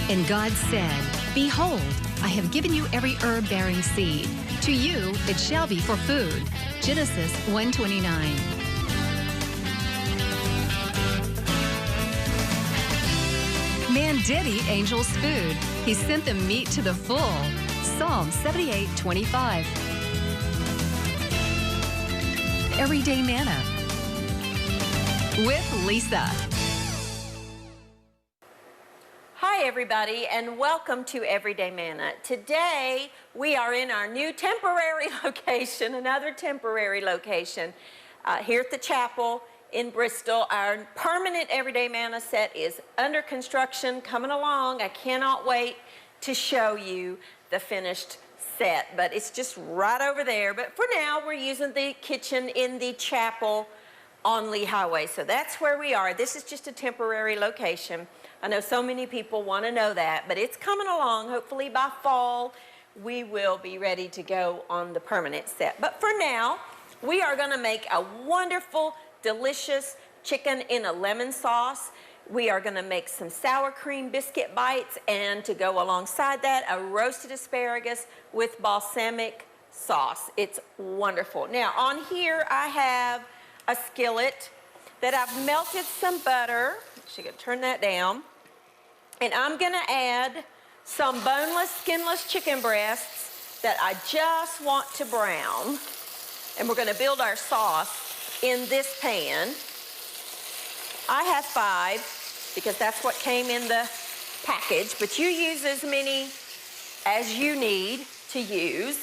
And God said, Behold, I have given you every herb-bearing seed. To you it shall be for food. Genesis 1:29. Man did eat angels' food. He sent them meat to the full. Psalm 78:25. Everyday Manna with Lisa. Hi everybody, and welcome to Everyday Manna. Today we are in our new temporary location, another temporary location here at the chapel in Bristol. Our permanent Everyday Manna set is under construction, coming along. I cannot wait to show you the finished set, but it's just right over there. But for now, we're using the kitchen in the chapel on Lee Highway. So that's where we are. This is just a temporary location. I know so many people want to know that, but it's coming along. Hopefully by fall, we will be ready to go on the permanent set. But for now, we are going to make a wonderful, delicious chicken in a lemon sauce. We are going to make some sour cream biscuit bites, and to go alongside that, a roasted asparagus with balsamic sauce. It's wonderful. Now, on here, I have a skillet that I've melted some butter. Actually, I'm going to turn that down. And I'm going to add some boneless, skinless chicken breasts that I just want to brown. And we're going to build our sauce in this pan. I have 5 because that's what came in the package, but you use as many as you need to use.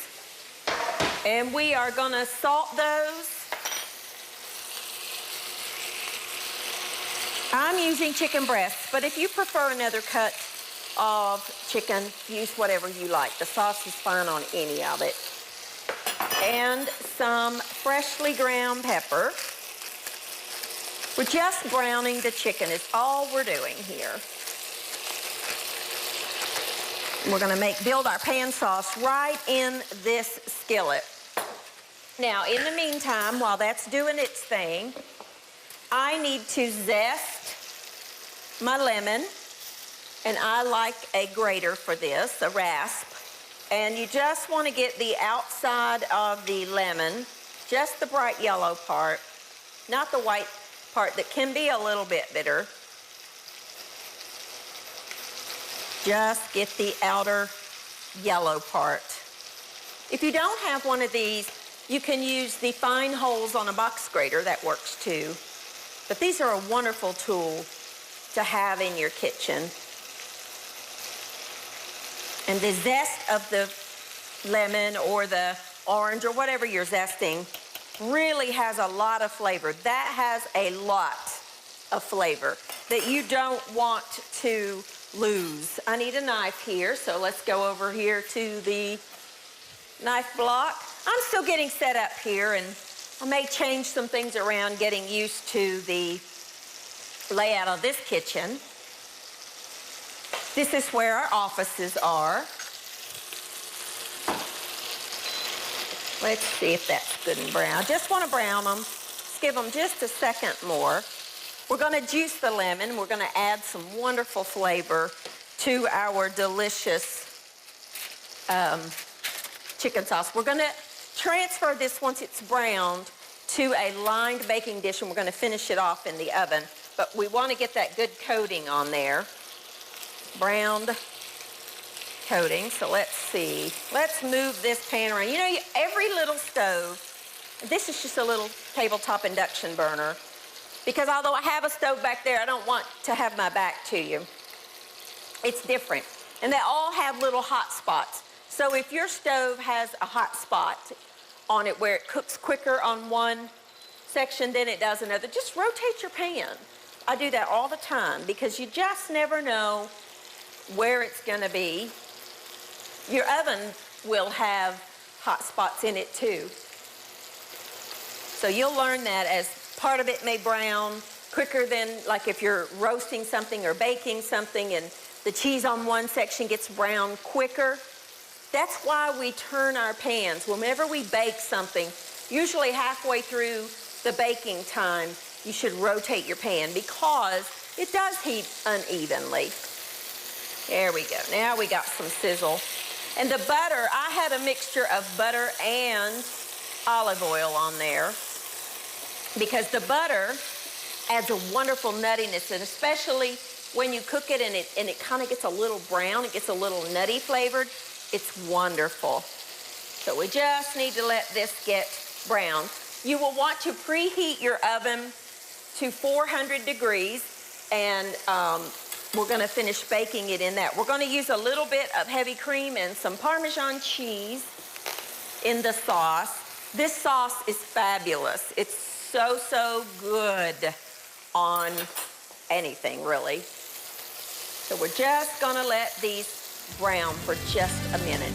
And we are going to salt those. I'm using chicken breasts, but if you prefer another cut of chicken, use whatever you like. The sauce is fine on any of it. And some freshly ground pepper. We're just browning the chicken is all we're doing here. We're going to build our pan sauce right in this skillet. Now, in the meantime, while that's doing its thing, I need to zest my lemon, and I like a grater for this, a rasp. And you just want to get the outside of the lemon, just the bright yellow part, not the white part that can be a little bit bitter. Just get the outer yellow part. If you don't have one of these, you can use the fine holes on a box grater. That works too. But these are a wonderful tool to have in your kitchen. And the zest of the lemon or the orange or whatever you're zesting really has a lot of flavor. That has a lot of flavor that you don't want to lose. I need a knife here, so let's go over here to the knife block. I'm still getting set up here, and I may change some things around, getting used to the layout of this kitchen. This is where our offices are. Let's see if that's good and brown. I just want to brown them. Let's give them just a second more. We're going to juice the lemon. We're going to add some wonderful flavor to our delicious chicken sauce. We're going to transfer this once it's browned to a lined baking dish, and we're going to finish it off in the oven. But we want to get that good coating on there. Browned coating. So let's see. Let's move this pan around. You know, every little stove, this is just a little tabletop induction burner, because although I have a stove back there, I don't want to have my back to you. It's different. And they all have little hot spots. So if your stove has a hot spot on it where it cooks quicker on one section than it does another, just rotate your pan. I do that all the time because you just never know where it's going to be. Your oven will have hot spots in it too. So you'll learn that as part of it may brown quicker than, like if you're roasting something or baking something and the cheese on one section gets brown quicker. That's why we turn our pans. Whenever we bake something, usually halfway through the baking time, you should rotate your pan because it does heat unevenly. There we go. Now we got some sizzle. And the butter, I had a mixture of butter and olive oil on there because the butter adds a wonderful nuttiness, and especially when you cook it and it kind of gets a little brown, it gets a little nutty flavored, it's wonderful. So we just need to let this get brown. You will want to preheat your oven to 400 degrees, and we're gonna finish baking it in that. We're gonna use a little bit of heavy cream and some Parmesan cheese in the sauce. This sauce is fabulous. It's so, so good on anything, really. So we're just gonna let these brown for just a minute.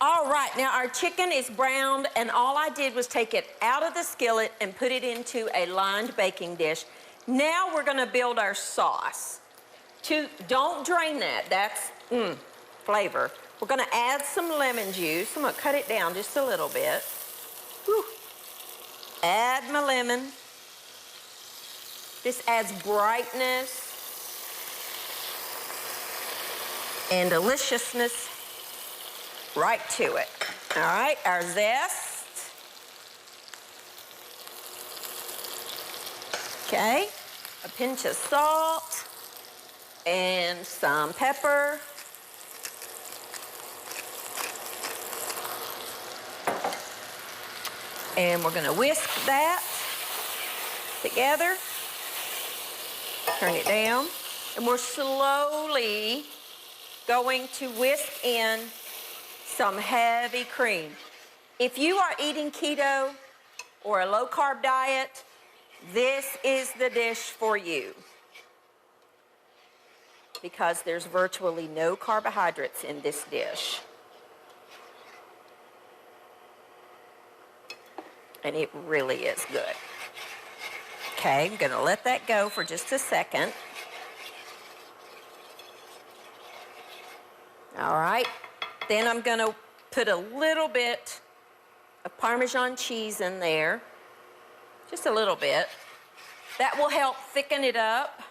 All right, now our chicken is browned, and all I did was take it out of the skillet and put it into a lined baking dish. Now we're gonna build our sauce. Don't drain that, that's flavor. We're gonna add some lemon juice. I'm gonna cut it down just a little bit. Whew. Add my lemon. This adds brightness and deliciousness right to it. All right, our zest. Okay, a pinch of salt and some pepper. And we're gonna whisk that together. Turn it down. And we're slowly going to whisk in some heavy cream. If you are eating keto or a low-carb diet, this is the dish for you because there's virtually no carbohydrates in this dish. And it really is good. Okay, I'm gonna let that go for just a second. All right. Then I'm gonna put a little bit of Parmesan cheese in there, just a little bit. That will help thicken it up.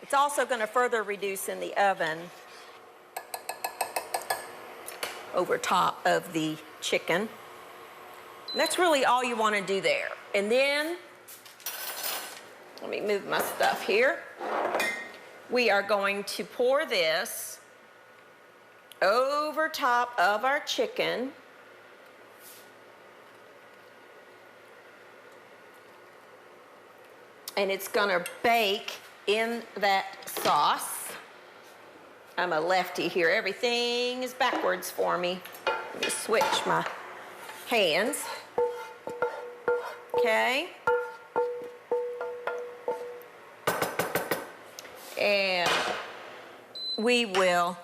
It's also gonna further reduce in the oven over top of the chicken. And that's really all you wanna do there. And then, let me move my stuff here. We are going to pour this over top of our chicken. And it's gonna bake in that sauce. I'm a lefty here. Everything is backwards for me. Let me switch my hands. Okay. And we will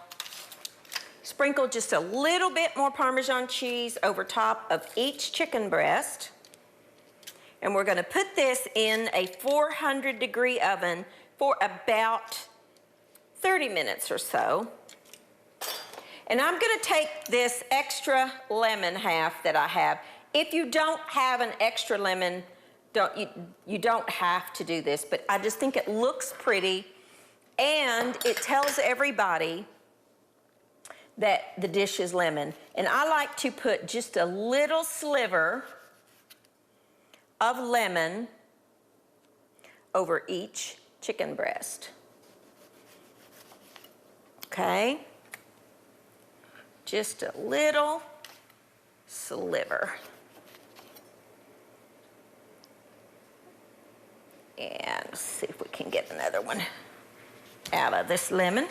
sprinkle just a little bit more Parmesan cheese over top of each chicken breast. And we're gonna put this in a 400-degree oven for about 30 minutes or so. And I'm gonna take this extra lemon half that I have. If you don't have an extra lemon, you don't have to do this, but I just think it looks pretty. And it tells everybody that the dish is lemon. And I like to put just a little sliver of lemon over each chicken breast. Okay? Just a little sliver. And let's see if we can get another one out of this lemon.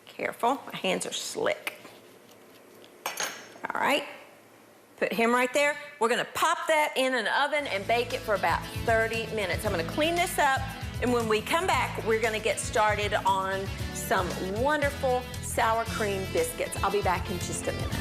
Careful, my hands are slick. All right, put him right there. We're gonna pop that in an oven and bake it for about 30 minutes. I'm gonna clean this up, and when we come back, we're gonna get started on some wonderful sour cream biscuits. I'll be back in just a minute.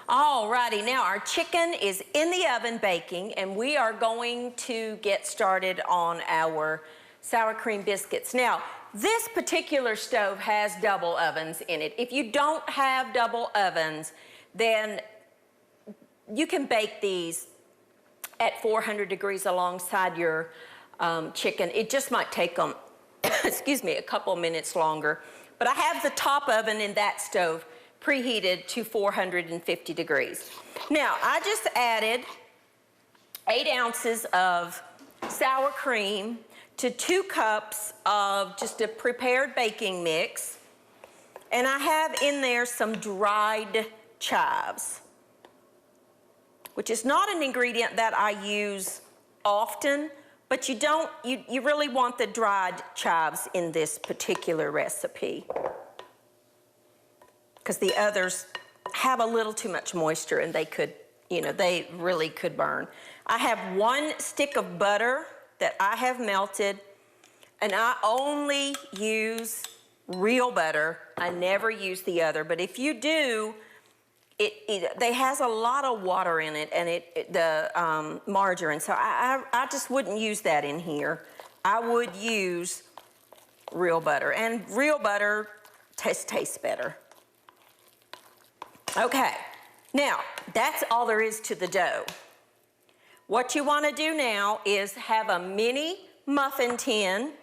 Alrighty, now our chicken is in the oven baking, and we are going to get started on our sour cream biscuits. Now, this particular stove has double ovens in it. If you don't have double ovens, then you can bake these at 400 degrees alongside your chicken. It just might take them, excuse me, a couple minutes longer. But I have the top oven in that stove preheated to 450 degrees. Now, I just added 8 ounces of sour cream to 2 cups of just a prepared baking mix. And I have in there some dried chives, which is not an ingredient that I use often, but you really want the dried chives in this particular recipe, because the others have a little too much moisture and they could, they really could burn. I have 1 stick of butter that I have melted, and I only use real butter. I never use the other, but if you do, it has a lot of water in it, and the margarine, so I just wouldn't use that in here. I would use real butter, and real butter tastes better. Okay, now that's all there is to the dough. What you want to do now is have a mini muffin tin,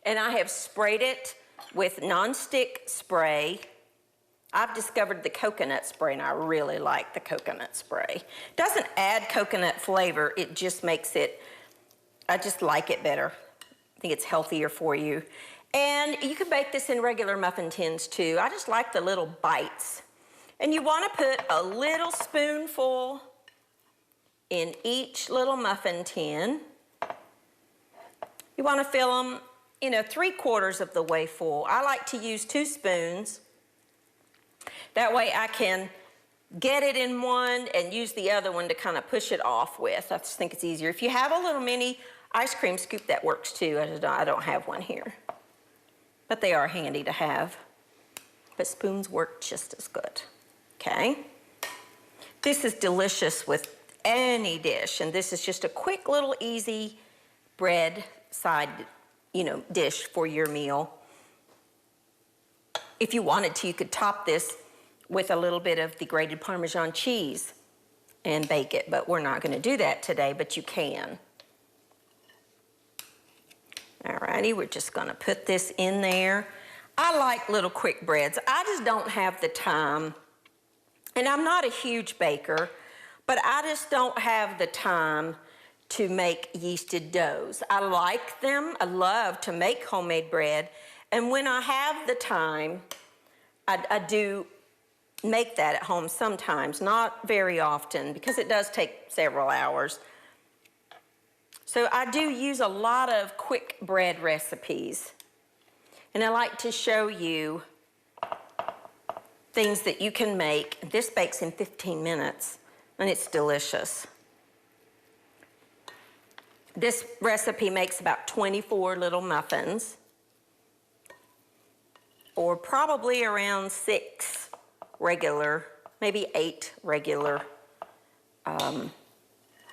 and I have sprayed it with nonstick spray. I've discovered the coconut spray, and I really like the coconut spray. It doesn't add coconut flavor, it just makes it, I just like it better. I think it's healthier for you. And you can bake this in regular muffin tins too. I just like the little bites. And you want to put a little spoonful in each little muffin tin. You want to fill them, 3/4 of the way full. I like to use 2 spoons. That way I can get it in one and use the other one to kind of push it off with. I just think it's easier. If you have a little mini ice cream scoop, that works too. I don't have one here, but they are handy to have. But spoons work just as good. Okay, this is delicious with any dish, and this is just a quick little easy bread side, dish for your meal. If you wanted to, you could top this with a little bit of the grated Parmesan cheese and bake it, but we're not going to do that today, but you can. Alrighty, we're just going to put this in there. I like little quick breads. I just don't have the time. And I'm not a huge baker, but I just don't have the time to make yeasted doughs. I like them. I love to make homemade bread. And when I have the time, I do make that at home sometimes, not very often, because it does take several hours. So I do use a lot of quick bread recipes. And I like to show you things that you can make. This bakes in 15 minutes, and it's delicious. This recipe makes about 24 little muffins, or probably around 6 regular, maybe 8 regular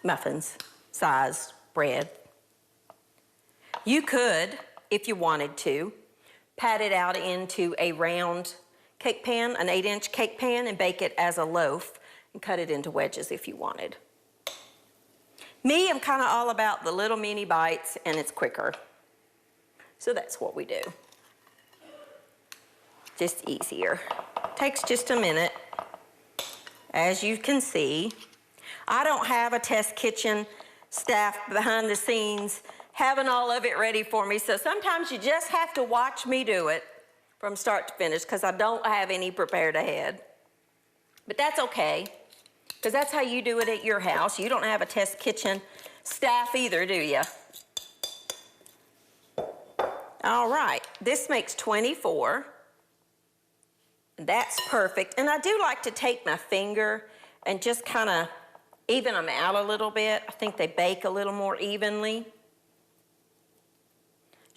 muffins, size bread. You could, if you wanted to, pat it out into a round cake pan, an 8-inch cake pan, and bake it as a loaf and cut it into wedges if you wanted. Me, I'm kind of all about the little mini bites, and it's quicker. So that's what we do. Just easier. Takes just a minute. as you can see. I don't have a test kitchen staff behind the scenes having all of it ready for me, so sometimes you just have to watch me do it from start to finish because I don't have any prepared ahead. But that's okay, because that's how you do it at your house. You don't have a test kitchen staff either, do you? All right, this makes 24. That's perfect. And I do like to take my finger and just kind of even them out a little bit. I think they bake a little more evenly.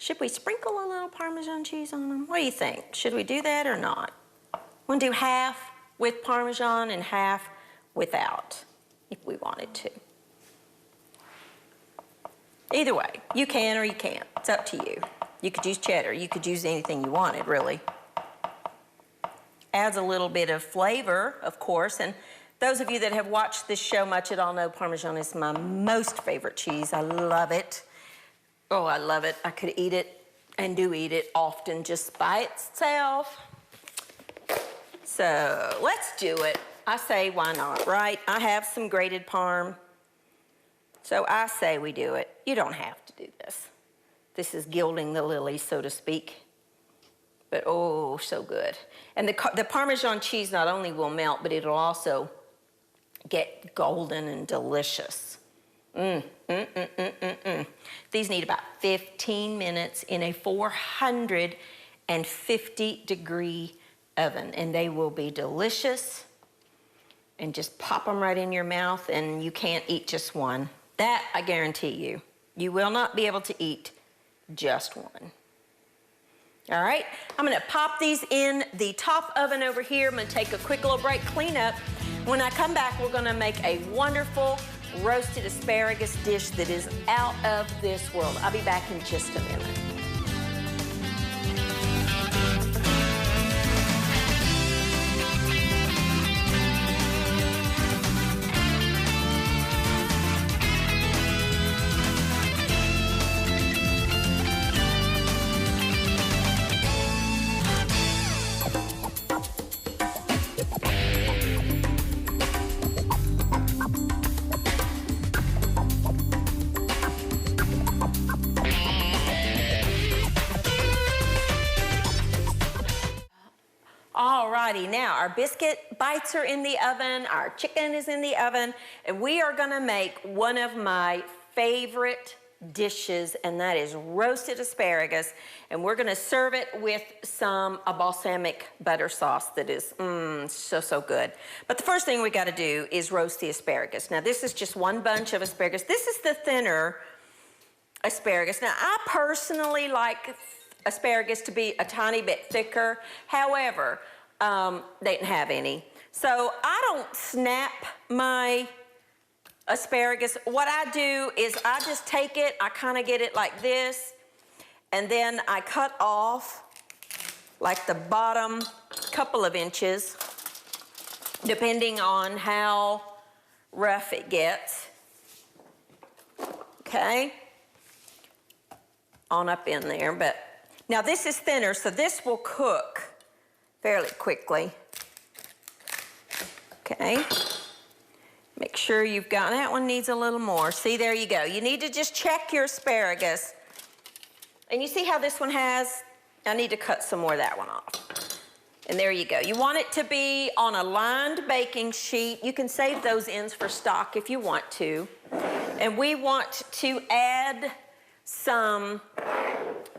Should we sprinkle a little Parmesan cheese on them? What do you think? Should we do that or not? We'll do half with Parmesan and half without, if we wanted to. Either way, you can or you can't. It's up to you. You could use cheddar. You could use anything you wanted, really. Adds a little bit of flavor, of course, and those of you that have watched this show much at all know Parmesan is my most favorite cheese. I love it. Oh, I love it. I could eat it and do eat it often just by itself. So let's do it. I say, why not, right? I have some grated Parm. So I say we do it. You don't have to do this. This is gilding the lily, so to speak. But oh, so good. And the Parmesan cheese not only will melt, but it'll also get golden and delicious. These need about 15 minutes in a 450-degree oven, and they will be delicious. And just pop them right in your mouth, and you can't eat just one. That I guarantee you. You will not be able to eat just one. All right, I'm gonna pop these in the top oven over here. I'm gonna take a quick little break, clean up. When I come back, we're gonna make a wonderful roasted asparagus dish that is out of this world. I'll be back in just a minute. Alrighty, now our biscuit bites are in the oven, our chicken is in the oven, and we are gonna make one of my favorite dishes, and that is roasted asparagus. And we're gonna serve it with a balsamic butter sauce that is so good. But the first thing we gotta do is roast the asparagus. Now this is just one bunch of asparagus. This is the thinner asparagus. Now I personally like asparagus to be a tiny bit thicker. However, they didn't have any. So I don't snap my asparagus. What I do is I just take it, I kind of get it like this, and then I cut off like the bottom couple of inches, depending on how rough it gets. Okay? On up in there, but now this is thinner, so this will cook fairly quickly. Okay. Make sure you've got, that one needs a little more. See, there you go. You need to just check your asparagus. And you see how this one has, I need to cut some more of that one off. And there you go. You want it to be on a lined baking sheet. You can save those ends for stock if you want to. And we want to add some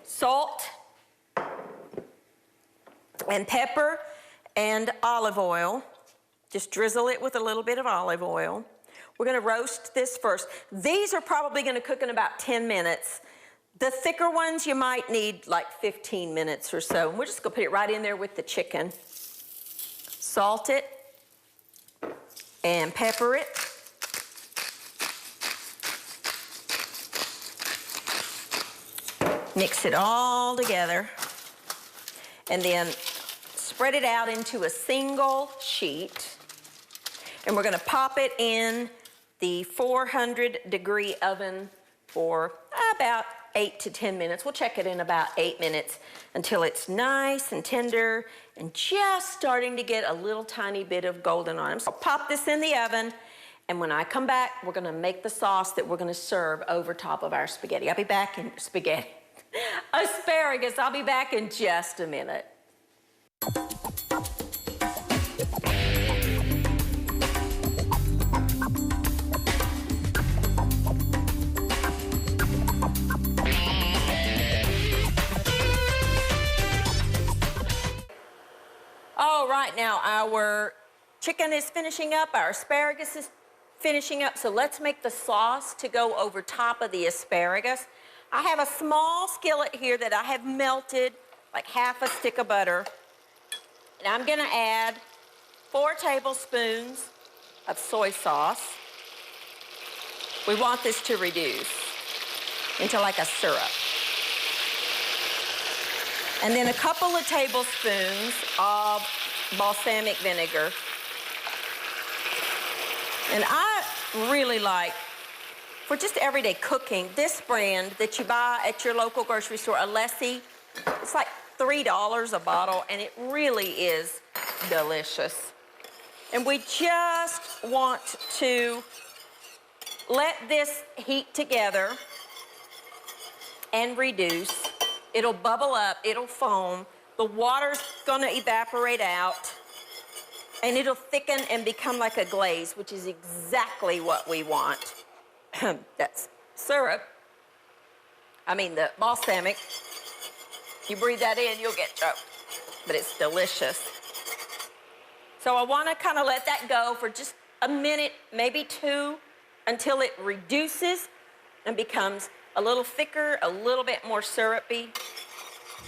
salt and pepper and olive oil. Just drizzle it with a little bit of olive oil. We're gonna roast this first. These are probably gonna cook in about 10 minutes. The thicker ones, you might need like 15 minutes or so. We're just gonna put it right in there with the chicken. Salt it and pepper it. Mix it all together. And then spread it out into a single sheet. And we're gonna pop it in the 400-degree oven for about 8 to 10 minutes. We'll check it in about 8 minutes until it's nice and tender and just starting to get a little tiny bit of golden on them. So I'll pop this in the oven, and when I come back, we're gonna make the sauce that we're gonna serve over top of our spaghetti. I'll be back in spaghetti. Asparagus, I'll be back in just a minute. All right, now our chicken is finishing up, our asparagus is finishing up, so let's make the sauce to go over top of the asparagus. I have a small skillet here that I have melted like half a stick of butter, and I'm gonna add 4 tablespoons of soy sauce. We want this to reduce into like a syrup. And then a couple of tablespoons of balsamic vinegar. And I really like, for just everyday cooking, this brand that you buy at your local grocery store, Alessi, it's like $3 a bottle, and it really is delicious. And we just want to let this heat together and reduce. It'll bubble up, it'll foam, the water's gonna evaporate out, and it'll thicken and become like a glaze, which is exactly what we want. That's syrup. I mean the balsamic. You breathe that in, you'll get choked, but it's delicious. So I wanna kinda let that go for just a minute, maybe 2, until it reduces and becomes a little thicker, a little bit more syrupy,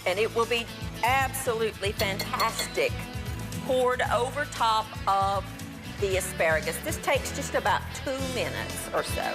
and it will be absolutely fantastic poured over top of the asparagus. This takes just about 2 minutes or so.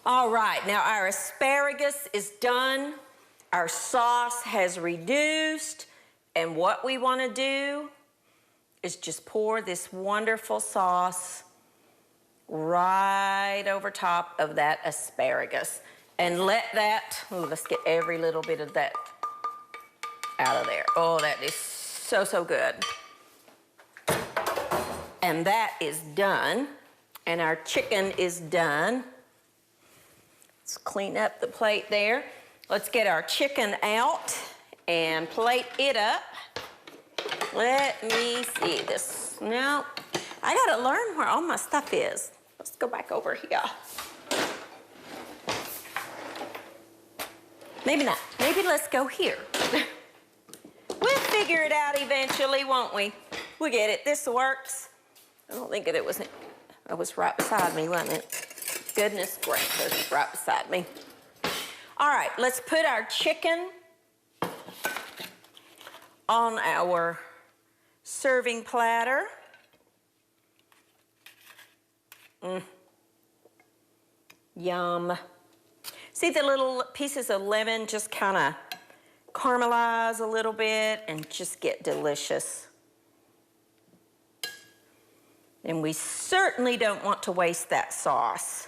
All right, now our asparagus is done. Our sauce has reduced. And what we want to do is just pour this wonderful sauce right over top of that asparagus. And let that, oh, let's get every little bit of that out of there. Oh, that is so, so good. And that is done. And our chicken is done. Let's clean up the plate there. Let's get our chicken out and plate it up. Let me see this. Now, I gotta learn where all my stuff is. Let's go back over here. Maybe not. Maybe let's go here. We'll figure it out eventually, won't we? We'll get it. This works. I don't think it was right beside me, wasn't it? Goodness gracious, right beside me. All right, let's put our chicken on our serving platter. Yum. See the little pieces of lemon just kind of caramelize a little bit and just get delicious. And we certainly don't want to waste that sauce.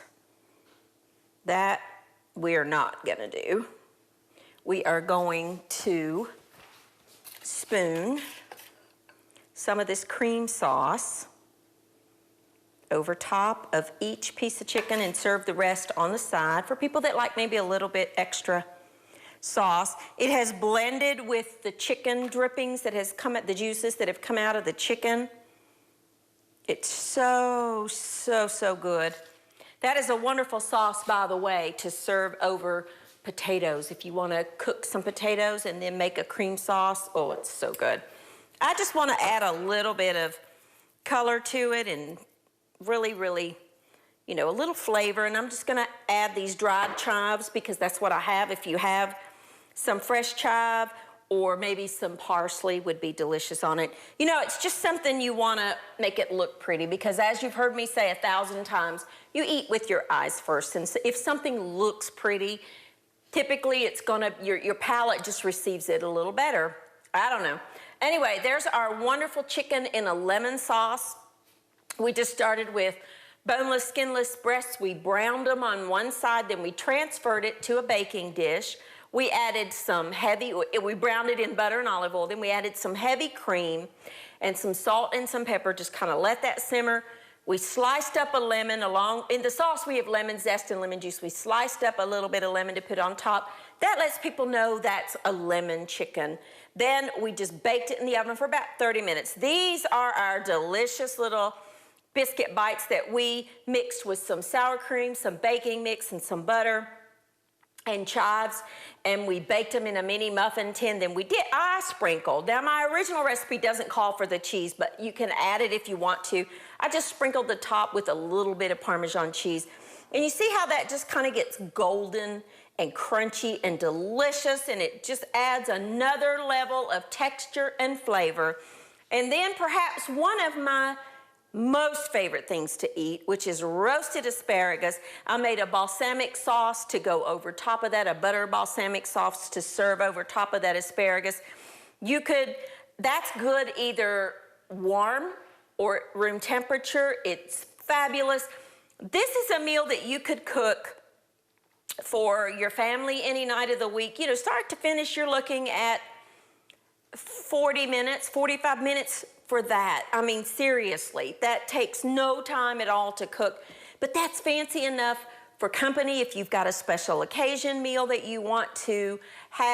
That we're not gonna do. We are going to spoon some of this cream sauce over top of each piece of chicken and serve the rest on the side for people that like maybe a little bit extra sauce. It has blended with the chicken drippings that has come out, the juices that have come out of the chicken. It's so, so, so good. That is a wonderful sauce, by the way, to serve over potatoes. If you want to cook some potatoes and then make a cream sauce, oh, it's so good. I just want to add a little bit of color to it and really, really you know, a little flavor. And I'm just gonna add these dried chives because that's what I have. If you have some fresh chive or maybe some parsley would be delicious on it. You know, it's just something you wanna make it look pretty because as you've heard me say 1,000 times, you eat with your eyes first. And so if something looks pretty, typically it's gonna, your palate just receives it a little better. I don't know. Anyway, there's our wonderful chicken in a lemon sauce. We just started with boneless, skinless breasts. We browned them on one side, then we transferred it to a baking dish. We added some we browned it in butter and olive oil, then we added some heavy cream and some salt and some pepper, just kind of let that simmer. We sliced up a lemon in the sauce we have lemon zest and lemon juice. We sliced up a little bit of lemon to put on top. That lets people know that's a lemon chicken. Then we just baked it in the oven for about 30 minutes. These are our delicious little biscuit bites that we mixed with some sour cream, some baking mix, and some butter and chives, and we baked them in a mini muffin tin. Then I sprinkled. Now my original recipe doesn't call for the cheese, but you can add it if you want to. I just sprinkled the top with a little bit of Parmesan cheese. And you see how that just kind of gets golden and crunchy and delicious, and it just adds another level of texture and flavor. And then perhaps one of my most favorite things to eat, which is roasted asparagus. I made a balsamic sauce to go over top of that, a butter balsamic sauce to serve over top of that asparagus. That's good either warm or room temperature. It's fabulous. This is a meal that you could cook for your family any night of the week. You know, start to finish, you're looking at 40 minutes, 45 minutes for that. I mean, seriously, that takes no time at all to cook, but that's fancy enough for company if you've got a special occasion meal that you want to have.